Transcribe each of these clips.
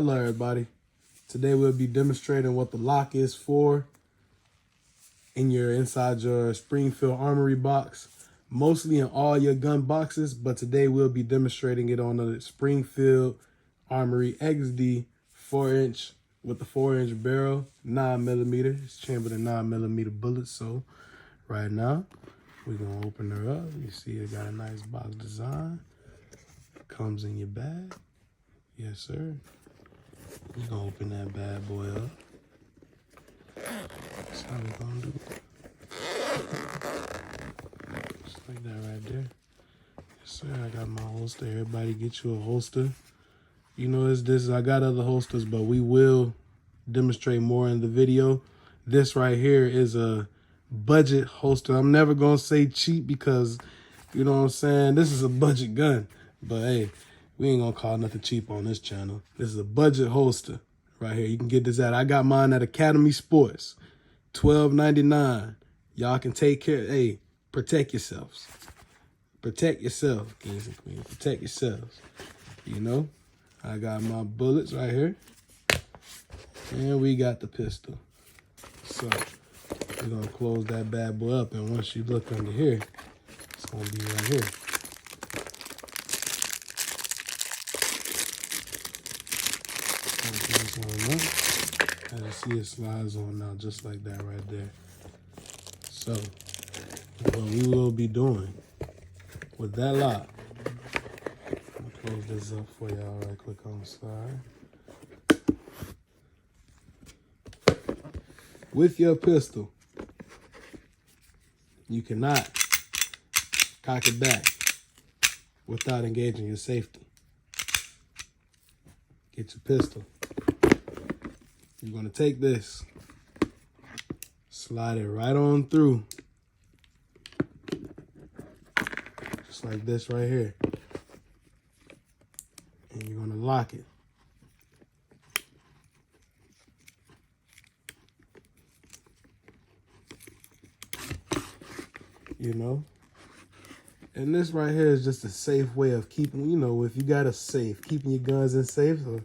Hello everybody. Today we'll be demonstrating what the lock is for inside your Springfield Armory box. Mostly in all your gun boxes, but today we'll be demonstrating it on the Springfield Armory XD 4-inch with the 4-inch barrel, 9mm. It's chambered in 9mm bullets. So right now we're gonna open her up. You see it got a nice box design. Comes in your bag. Yes, sir. We're gonna open that bad boy up. That's how we're gonna do it. Just like that right there. Yes, sir. I got my holster. Everybody get you a holster. You know, I got other holsters, but we will demonstrate more in the video. This right here is a budget holster. I'm never gonna say cheap because, you know what I'm saying, this is a budget gun. But hey, we ain't gonna call nothing cheap on this channel. This is a budget holster right here. You can get this at, I got mine at Academy Sports, $12.99. Y'all can take care, hey, protect yourselves. Protect yourself, kings and queens. Protect yourselves. You know, I got my bullets right here. And we got the pistol. So we're gonna close that bad boy up, and once you look under here, it's gonna be right here. As you see, it slides on now just like that right there. So what we will be doing with that lock, I'm gonna close this up for y'all right quick on the side. With your pistol, you cannot cock it back without engaging your safety. Get your pistol. You're gonna take this, slide it right on through, just like this right here. And you're gonna lock it. You know? And this right here is just a safe way of keeping, you know, if you got a safe, keeping your guns in safe. So,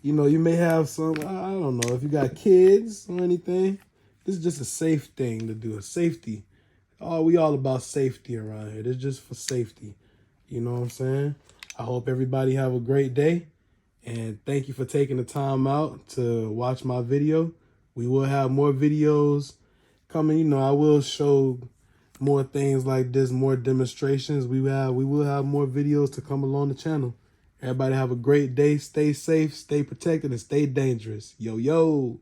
you know, you may have some, I don't know, if you got kids or anything, this is just a safe thing to do, a safety. We all about safety around here. This is just for safety. You know what I'm saying? I hope everybody have a great day. And thank you for taking the time out to watch my video. We will have more videos coming. You know, I will show more things like this, more demonstrations. We will have more videos to come along the channel. Everybody have a great day. Stay safe, stay protected, and stay dangerous. Yo, yo.